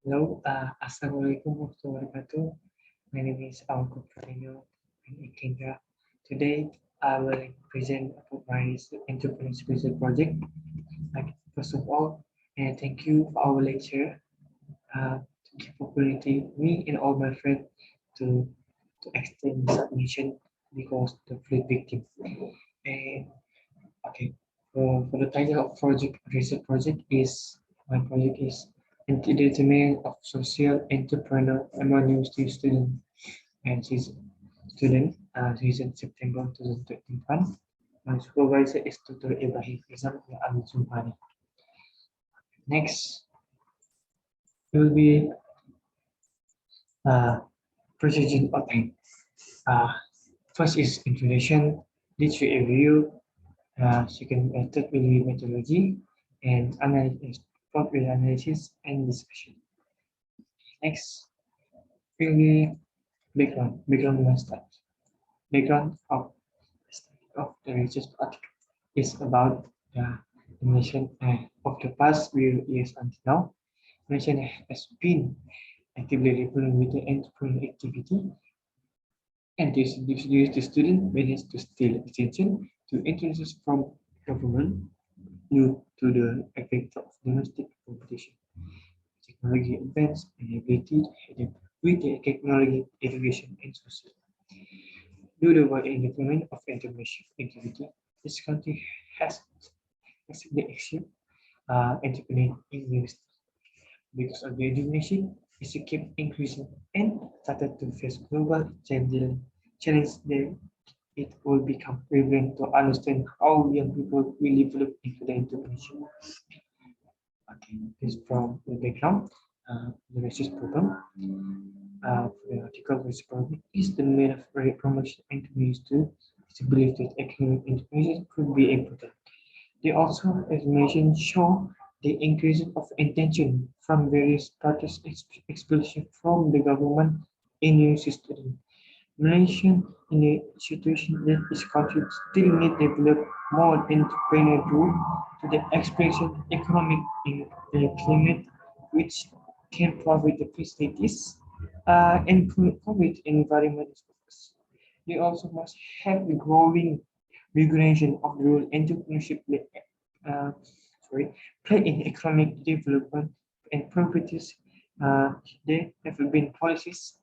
Hello, Assalamualaikum warahmatullahi wabarakatuh. My name is Danial and Indra. Today, I will present about my entrepreneurship project. First of all, and thank you for our lecturer to give opportunity me and all my friends to to extend submission because the flood victim. And okay, for the title of project research project is my project is Determinant of Social Entrepreneur among University student, and she's she's in September 2021. My supervisor is Dr. Ibrahim HIZAM and JUBARI. Next will be uh, precision of time. Uh, First is introduction, literature review, second method will be methodology, and analysis, probably analysis and discussion. Next will be background. Background must start. Background of the research article is about the nation of the past few years until now. Nation has been actively referring with the entrepreneurial activity and this introduce the student managed to steal attention to interests from government due to the effect of domestic competition. Technology advance and ability to adapt with the technology, education, and social. Due to the wide development of entrepreneurship activity, this country has massively achieved entrepreneur in university. Because of the education, is to keep increasing and started to face global challenge that it will become prevalent to understand how young people will develop into the entrepreneurship. Okay, this from the background. The research problem. The article research problem is the main of promotion entrepreneurs to believe that economic entrepreneurship could be important. They also, as mentioned, show the increase of intention from various parties, especially from the government in new system. Malaysia in a situation that this country still need to develop more entrepreneurial to the expression economic in the climate which can provide the facilities and provide environment focus. They also must have the growing regulation of the rural entrepreneurship uh, play in economic development and properties. There have been policies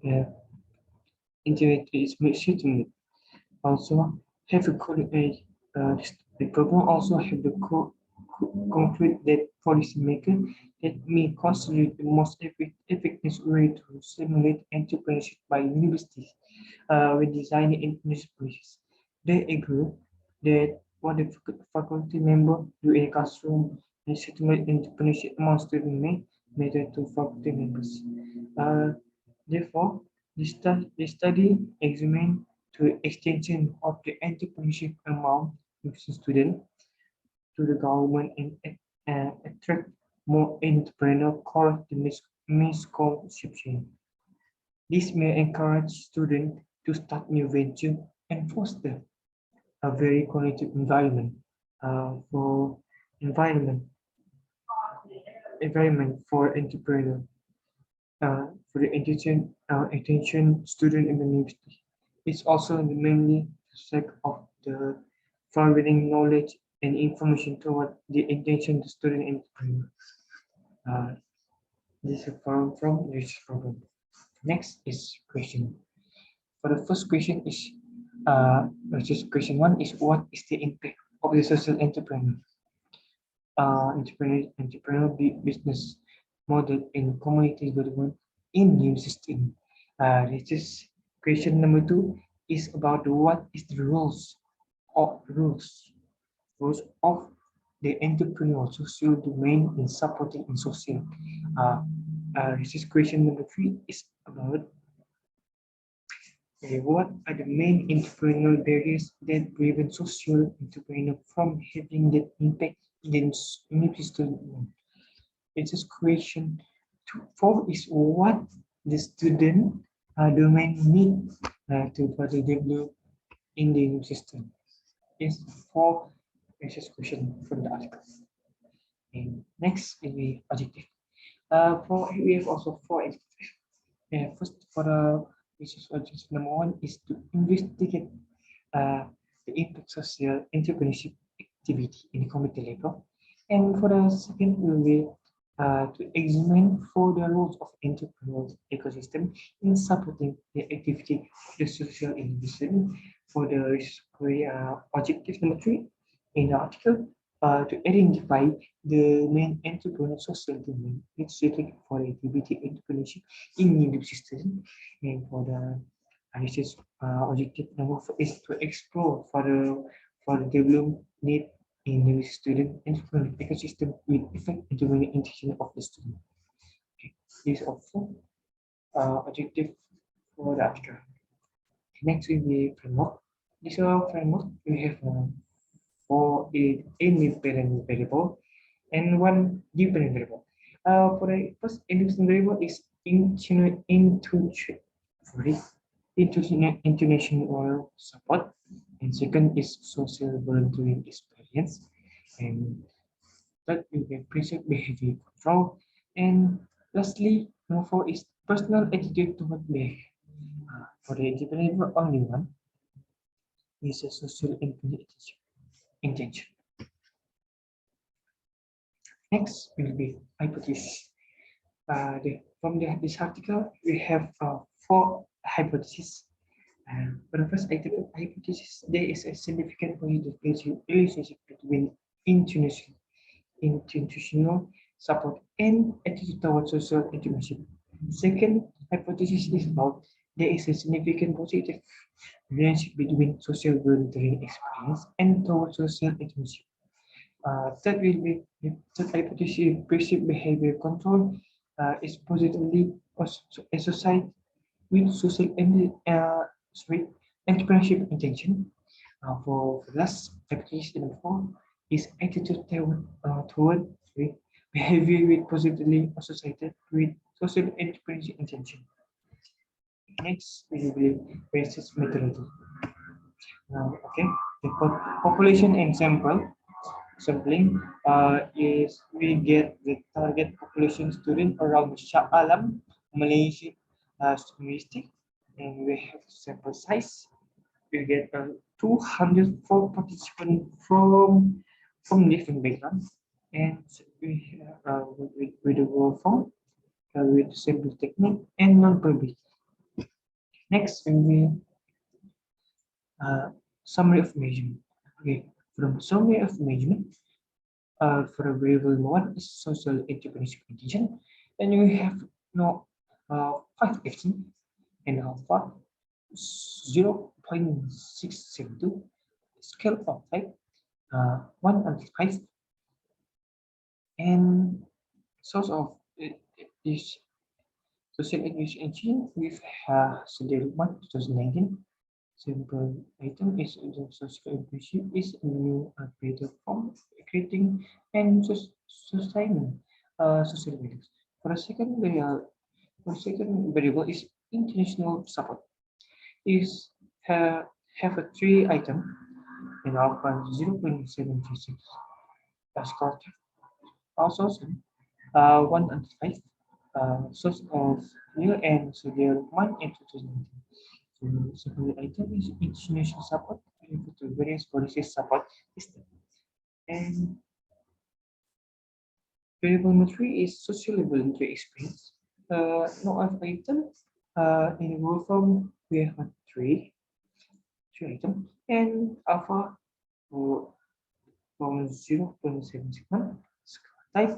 uh, integrate its settlement. Also, have a the program also have the concrete that policymaker that may constitute the most effective way to stimulate entrepreneurship by universities when designing entrepreneurship policies. They agree that what the faculty member do in a classroom and stimulate entrepreneurship among students may matter to faculty members. Uh, Therefore, the study examined to extension of the entrepreneurship among students to the government and attract more entrepreneurs correct the misconception. This may encourage students to start new ventures and foster a very cognitive for environment environment for entrepreneurs. For the attention student in the university. It's also mainly sake of the forwarding knowledge and information toward the intention the student entrepreneur. Uh, this is from this program. Next is question. For the first question is just question one is what is the impact of the social entrepreneur? Entrepreneurial business model in community development in new system. This is question number two is about what is the rules of the entrepreneurial social domain in supporting in social. This is question number three is about what are the main entrepreneurial barriers that prevent social entrepreneur from having that impact in community development? It's just question four is what the student domain need to further develop in the system. Is four question from the article. And next is the objective. We have also four activities. First, for the research objective number one is to investigate the impact social entrepreneurship activity in the community level. And for the second will be to examine for the roles of entrepreneurial ecosystem in supporting the activity of the social innovation. For the objective number three in the article, to identify the main entrepreneurial social domain suited for activity entrepreneurship in university system. And for the research objective number four is to explore for the development need in the student entrepreneurial ecosystem with effect into the intention of the student. Okay. This is also objective for the article. Next will be framework. This framework we have for independent variable and one dependent variable. For the first independent variable is international support, and second is social volunteering experience, and third will be present behavior control, and lastly, number four is personal attitude toward behavior. For the independent variable, only one is a social intention. Next will be hypothesis. This article, we have four hypotheses. For the first hypothesis, there is a significant relationship between institutional support and attitude towards social intimacy. Second hypothesis is about there is a significant positive relationship between social volunteering experience and towards social intimacy. Third will be the third hypothesis, perceived behavior control is positively associated with social entrepreneurship intention. For the last hypothesis number four is attitude toward behavior with positively associated with social entrepreneurship intention. Next will be basis methodology. Okay, the population and sampling is we get the target population student around Shah Alam, Malaysia University, and we have sample size. We get 204 participants from different backgrounds, and we with the work form with sample technique and non-public. Next, we summary of measurement. Okay, from summary of measurement. For a variable one is social entrepreneurship condition, and we have no 5 and alpha 0.672 scale of type 1 and 5, and source of this social engine with schedule 1 2019. Simple item is the social internship is a new creative form creating and sustaining social values. For a second variable is international support. Is have a 3 item and alpha 0.736 as called also 1 and 5 source of new and schedule 1 and 2019. Second item is international support related to various policy support system. And variable number 3 is social voluntary experience. No other item. In rule form, we have three items, and alpha from 0.761 type,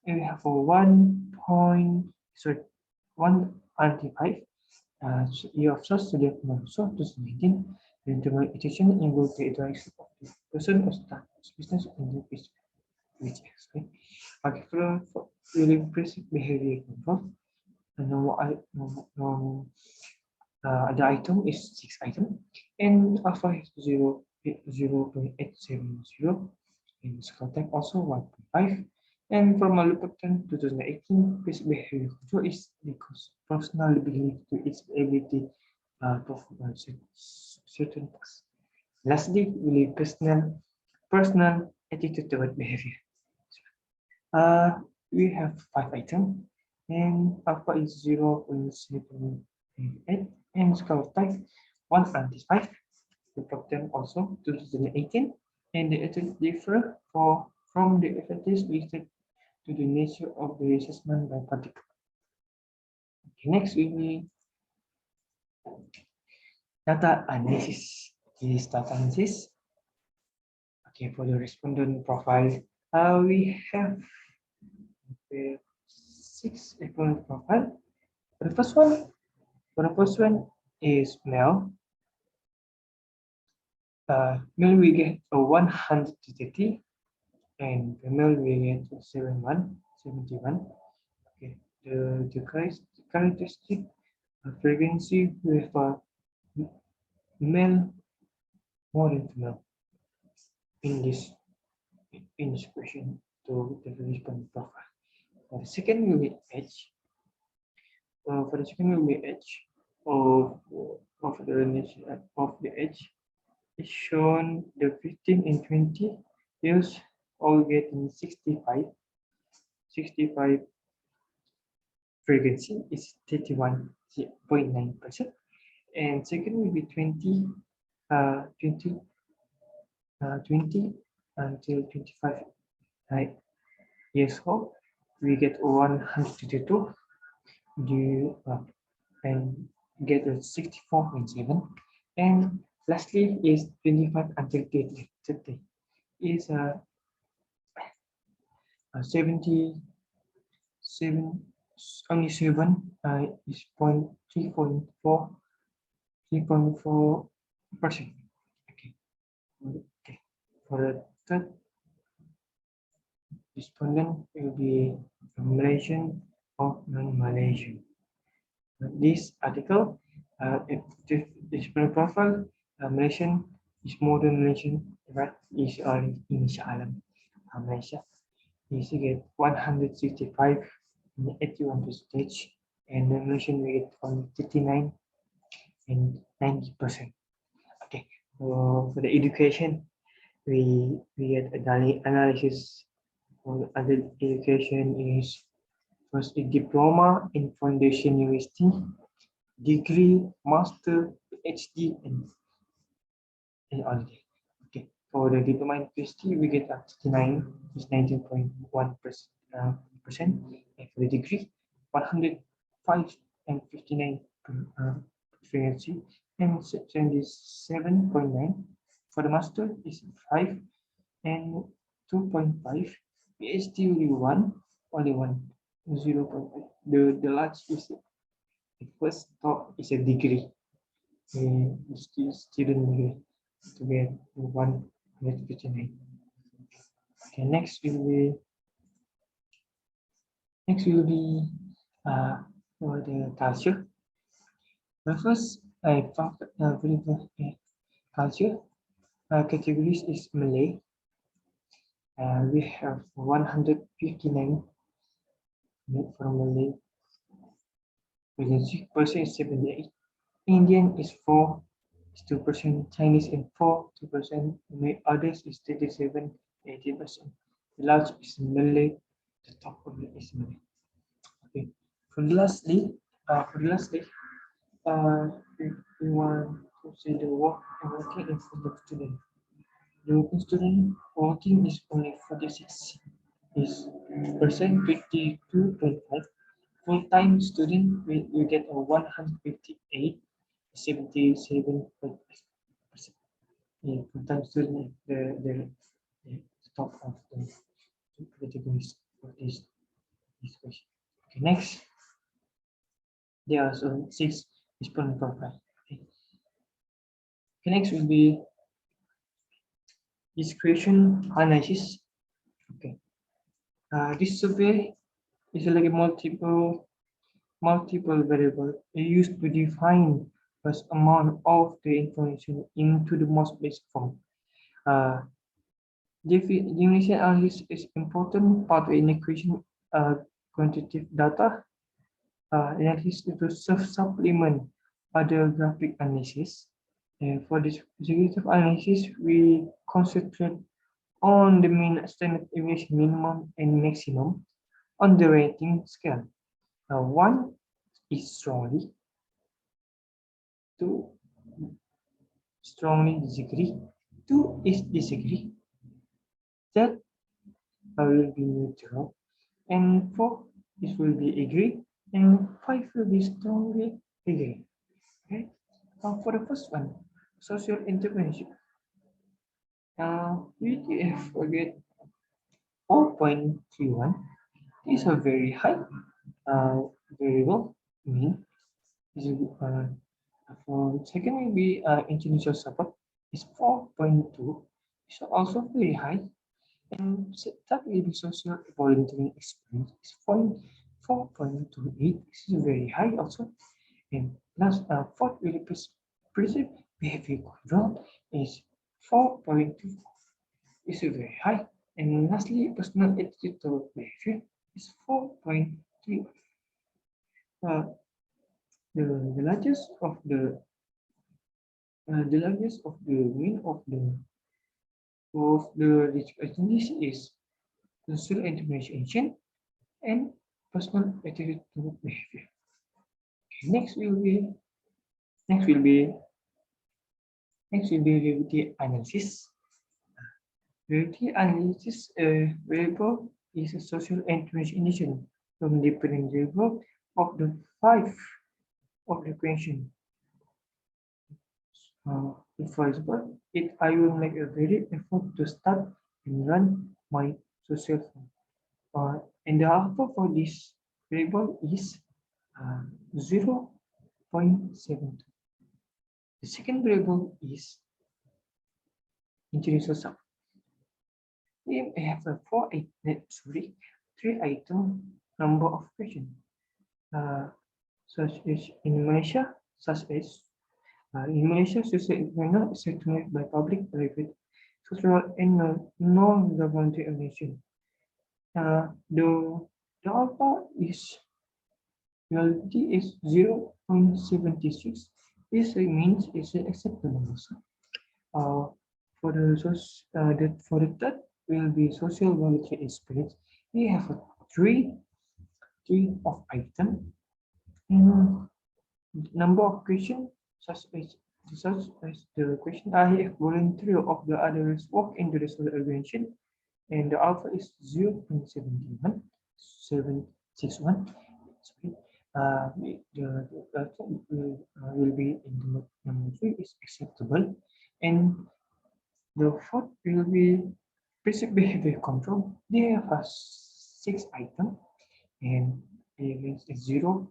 and we have a 1.5 year of source to the source 2019. The implementation involves the interaction of the person or staff business in the business, which is okay. For really impressive behavior control, the item is 6 item, and alpha is 0.870, and scale type also 1.5. And from a loop pattern 2018, basic behavior control is because personal belief to its ability to perform certain tasks. Lastly, really personal attitude toward behavior. We have 5 items. and alpha is 0.78, and score type 195. We plot them also 2018, and the effects differ from the effects listed to the nature of the assessment by particle. Okay, next we will data analysis. This data analysis. Okay, for the respondent profile, we have 6 respondent profile. The first one is male. Male we get a 130, and female we get 71. Okay, the characteristic frequency with male more than female in this question to the respondent profile. For the second will be age. For the second will be age of the age is shown the 15 and 20 years all getting 65 frequency is 31.9%, and second will be 20 until 25 years old, we get 152 and get a 64.7, and lastly is 25 until 30 is 77, only 7 is 3.4%. Okay, for the third respondent will be Malaysian or non-Malaysian. This article, this profile, Malaysian is more than Malaysian, right? Is in Shah Alam, Malaysia. Is get 165 in 81%, and the Malaysian we get only 39 and 90%. Okay, for the education, we get a analysis. For other education is first a diploma in foundation university, degree, master, PhD, and all. Okay, for the diploma in university, we get 39 is 19.1%, and for the degree, 105 and 59 frequency, and 77.9. For the master is 5 and 2.5. PhD only one 0.5. The large is the first top is a degree. Student degree to get 159. Okay, next will be for the culture. The first I found culture categories is Malay. We have 159 from Malay. Percent is 78. Indian is 4, is 2%. Chinese is 4, 2%. Others is 37, 18%. The last is Malay. The top of it is Malay. Okay. For lastly, if we want to say the working in the student. The working student working is only 46 is percent 52.5. Full-time student we get a 158, 77.5%. Full-time student the top of the categories for this question. Okay, next. There are also 6 respondent profile. Okay, next will be discretion analysis. Okay, this survey is like a multiple variable used to define the amount of the information into the most basic form. Definition analysis is important part of inequation quantitative data analysis to supplement other graphic analysis. For this descriptive analysis, we concentrate on the mean standard deviation minimum and maximum on the rating scale. 1 is strongly, 2 strongly disagree, 2 is disagree, that will be neutral, and 4 this will be agree, and 5 will be strongly agree. Okay. For the first one, social entrepreneurship. We have forget 4.31 is a very high variable mean. For second will be initial support is 4.2. It's also very high. And that will be social volunteering experience is 4.28. This is very high also. And plus fourth will be perceived behavior control is 4.2. It's very high. And lastly, personal attitude toward behavior is 4.3. Uh, the largest of the mean of the this is social interpretation and personal attitude toward behavior. Okay, next will be reality analysis. Reality analysis variable is a social interpretation from different variable of the 5 of the question. For example, if I will make a very effort to start and run my social phone, and the alpha for this variable is 0.72. The second variable is interior sum. We have a 3 item number of questions, such as in Malaysia, in Malaysia, social entrepreneur is recognized by public, private, social, and non-governmental organizations. The alpha is reality is 0.76. This means it's acceptable also. For the third will be social voluntary experience. We have a three of item and number of questions such as the question I have voluntary of the others walk into the social organization, and the alpha is 0.71 761. Sorry. Will be in the number 3 is acceptable, and the fourth will be basic behavior control. They have a 6 item, and it is 0.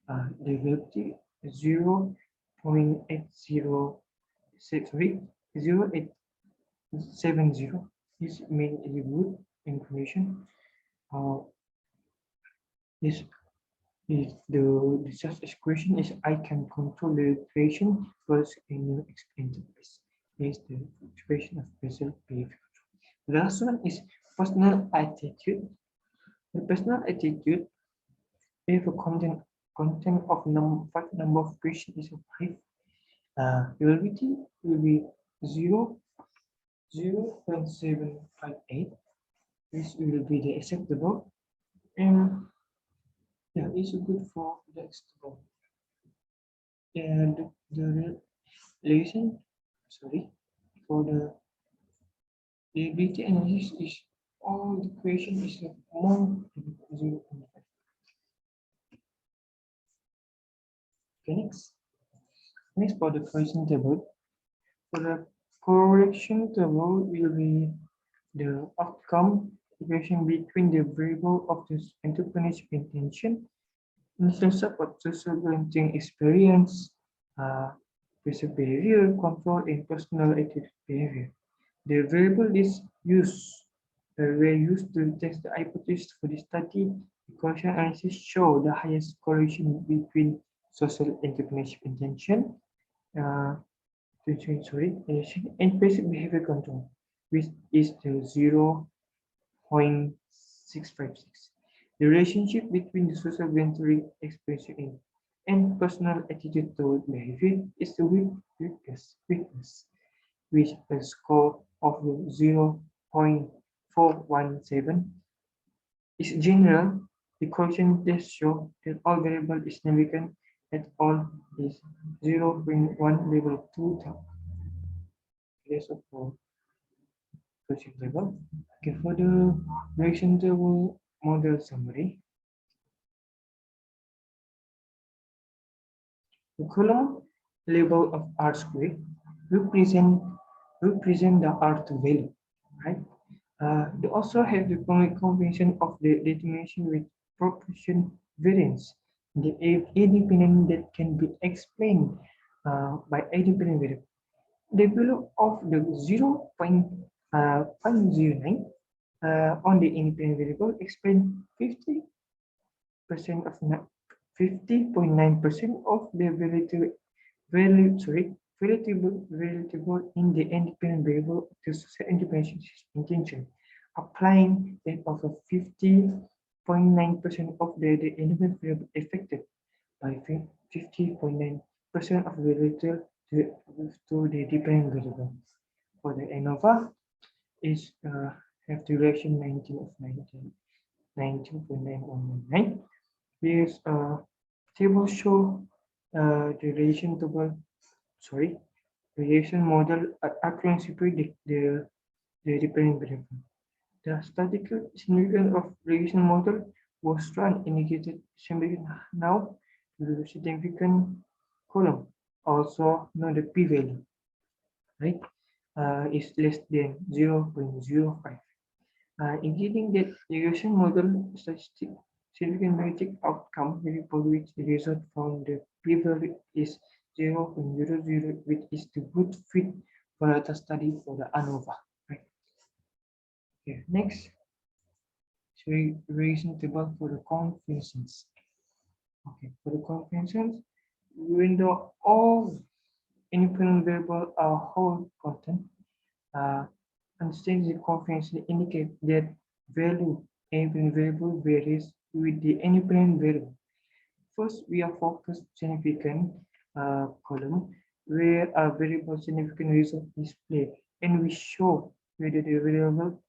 The value 0.806, sorry, 0.870 is mainly good information. This is the such question is I can control the creation first in your interface. Is the expression of basic behavior. The last one is personal attitude. The personal attitude, if a content of number of questions is 5, probability will be 0.758. This will be the acceptable, and yeah, it's good for the acceptable. And the relation, sorry, for the ability analysis is all the question is more than 0.5. Okay, next for the correction table. For the correction table will be the outcome equation between the variable of the entrepreneurship intention, initial support, social volunteering experience, basic behavior control, and personal attitude behavior. The variable is were used to test the hypothesis for the study. The correlation analysis show the highest correlation between social entrepreneurship intention, and basic behavior control, which is the 0.656. The relationship between the social voluntary experience and personal attitude toward behavior is the weakness, with a score of 0.417 is general The quotient tests show that all variable is significant at all is 0.1 level 2 place of quotient level. Okay, for the reaction table model summary, the column label of R squared represent the R2 value, right? They also have the combination of the determination with proportion variance, the independent that can be explained by independent variable. The value of the 0.509 on the independent variable explain 50% of 50.9% of the variable in the independent variable to social independent intention, applying that of a 50.9% of the independent variable affected by 50.9% of the relative to the dependent variable. For the ANOVA is have duration 19 of 19.9199. This table show the relation model accuracy predict the dependent variable. The statistical significance of regression model was run indicated significant now the significant column, also known the p-value, right, is less than 0.05. Indicating that regression model statistic significant magnetic outcome for which the result from the p-value is 0.00, which is the good fit for the study for the ANOVA. Right. Okay, next, regression table for the conventions. Okay, for the conventions, when the all independent variable are whole constant, understand the convention indicate that value independent variable varies with the independent variable. First, we are focused significant column where a variable significant result is displayed, and we show whether the variable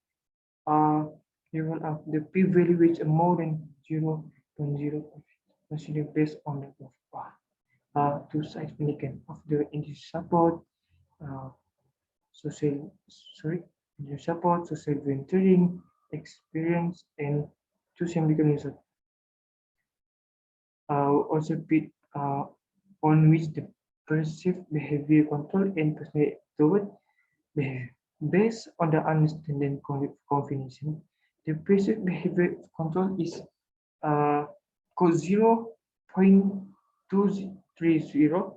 are given of the p-value which are more than 0.0, considered based on the two sides indicate of the integer support, social venturing experience, and two significant result. Also bit on which the perceived behavior control and personal toward behavior. Based on the understanding combination, the perceived behavior control is 0.230,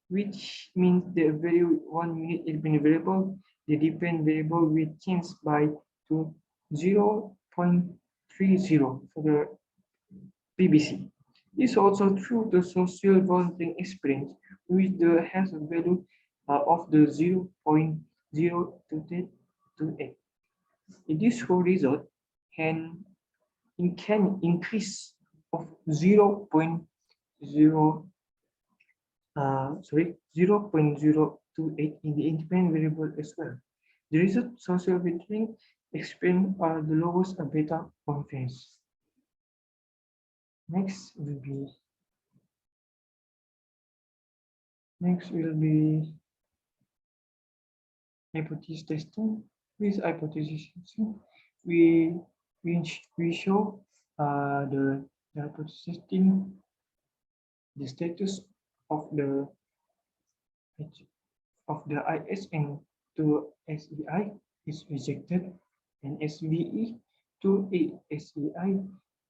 which means the value 1 unit independent variable, the dependent variable will change by to 0.30 for the PBC. This is also true the social volunteering experience, which has a value of the 0.028. This whole result can increase of 0.028 in the independent variable as well. The result social volunteering experience are the lowest beta confidence. Next will be hypothesis testing. With hypothesis testing, we show the hypothesis testing, the status of the ISN to SEI is rejected, and SVE to SEI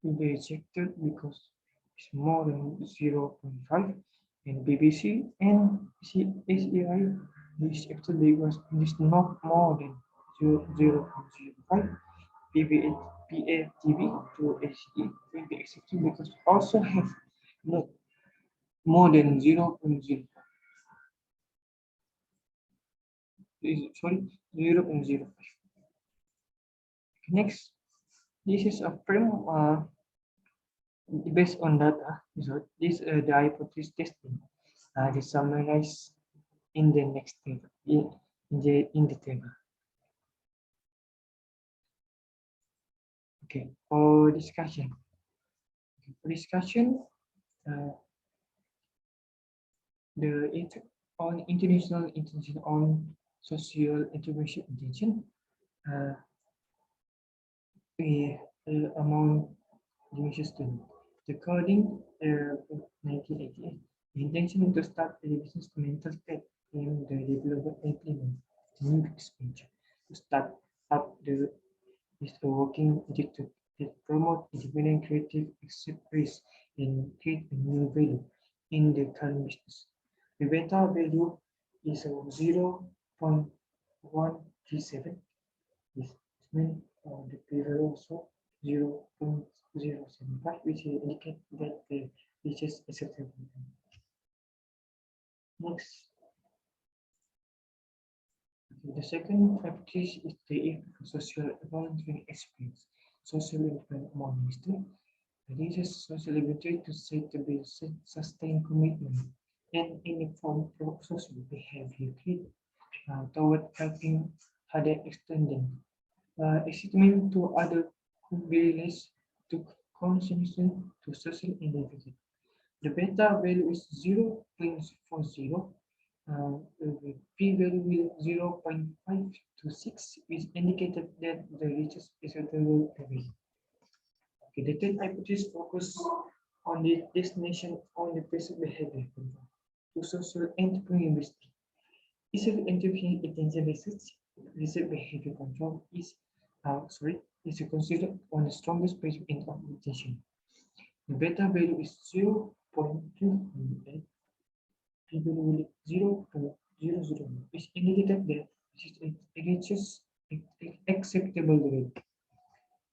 will be rejected because it's more than 0.5, and BBC and SEI is accepted because it is not more than 0.05. PATV to SE will be accepted because also have not more than 0.0. Sorry, 0.05. Next, this is a frame based on data. So this the hypothesis testing. Is summarized in the next table. In the table. Okay, for discussion. For discussion, the effect on international intention on social entrepreneurship intention among Jewish students. According 1988, the intention to start a business mental state in the developer implement the new expansion to start up the is a working attitude that promote independent creative accept risk and create a new value in the current business. The beta value is 0.137. This means the P value also 0.075, which indicate that the which is acceptable. Next, the second hypothesis is the effect of social volunteering experience. Social influence among history. This is social ability to set to be sustained commitment and any form of social behavior toward helping other extending excitement to other abilities to contribution to social individual. The beta value is 0.40. The p value is 0.526, which indicated that the richest acceptable level. Okay, the third hypothesis focus on the destination on the basic behavior control to social entrepreneurship. Basic entrepreneurship intention basic behavior control is considered one of the strongest basic end of intention. The beta value is 0.208. P value is 0.001, which indicated that it reaches acceptable level.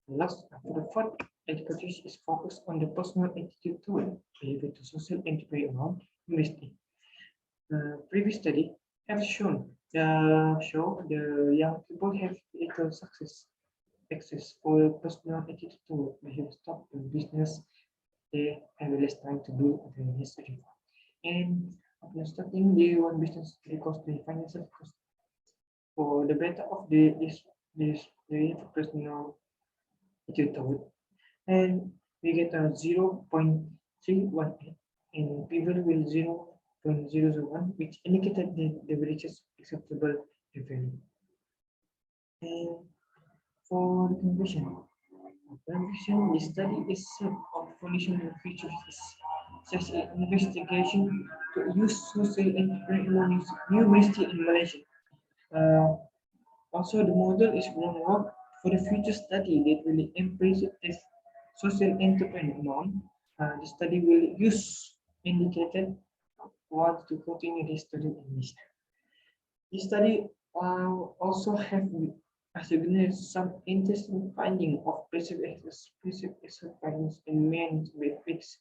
Last, the fourth hypothesis is focused on the personal attitude toward behavior to social entrepreneur among investing. Previous study have shown the young people have little access for personal attitude toward behavior stock in business. They have less time to build the necessary. And after starting the one business because the financial cost for the better of the personal attitude, and we get a 0.318 and p value will 0.001, which indicated the reaches acceptable value. And for the conclusion, the study is set of foundational features such as investigation to use social entrepreneurship university in Malaysia. Also, the model is groundwork for the future study that will embrace this social entrepreneur amount. The study will use indicated what to continue the study in this. This study also have some interesting finding of specific findings in men with fixed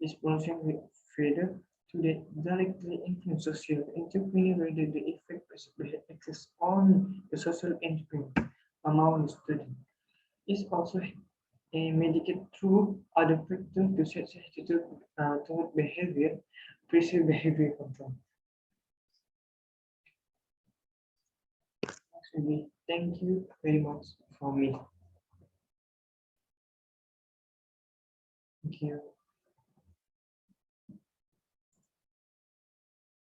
disposition with further to the directly influence social entrepreneur the effect of access on the social entrepreneur among the student. Is also a medicated through other factors to set attitude toward behavior, perceived behavior control. Actually, thank you very much for me. Thank you.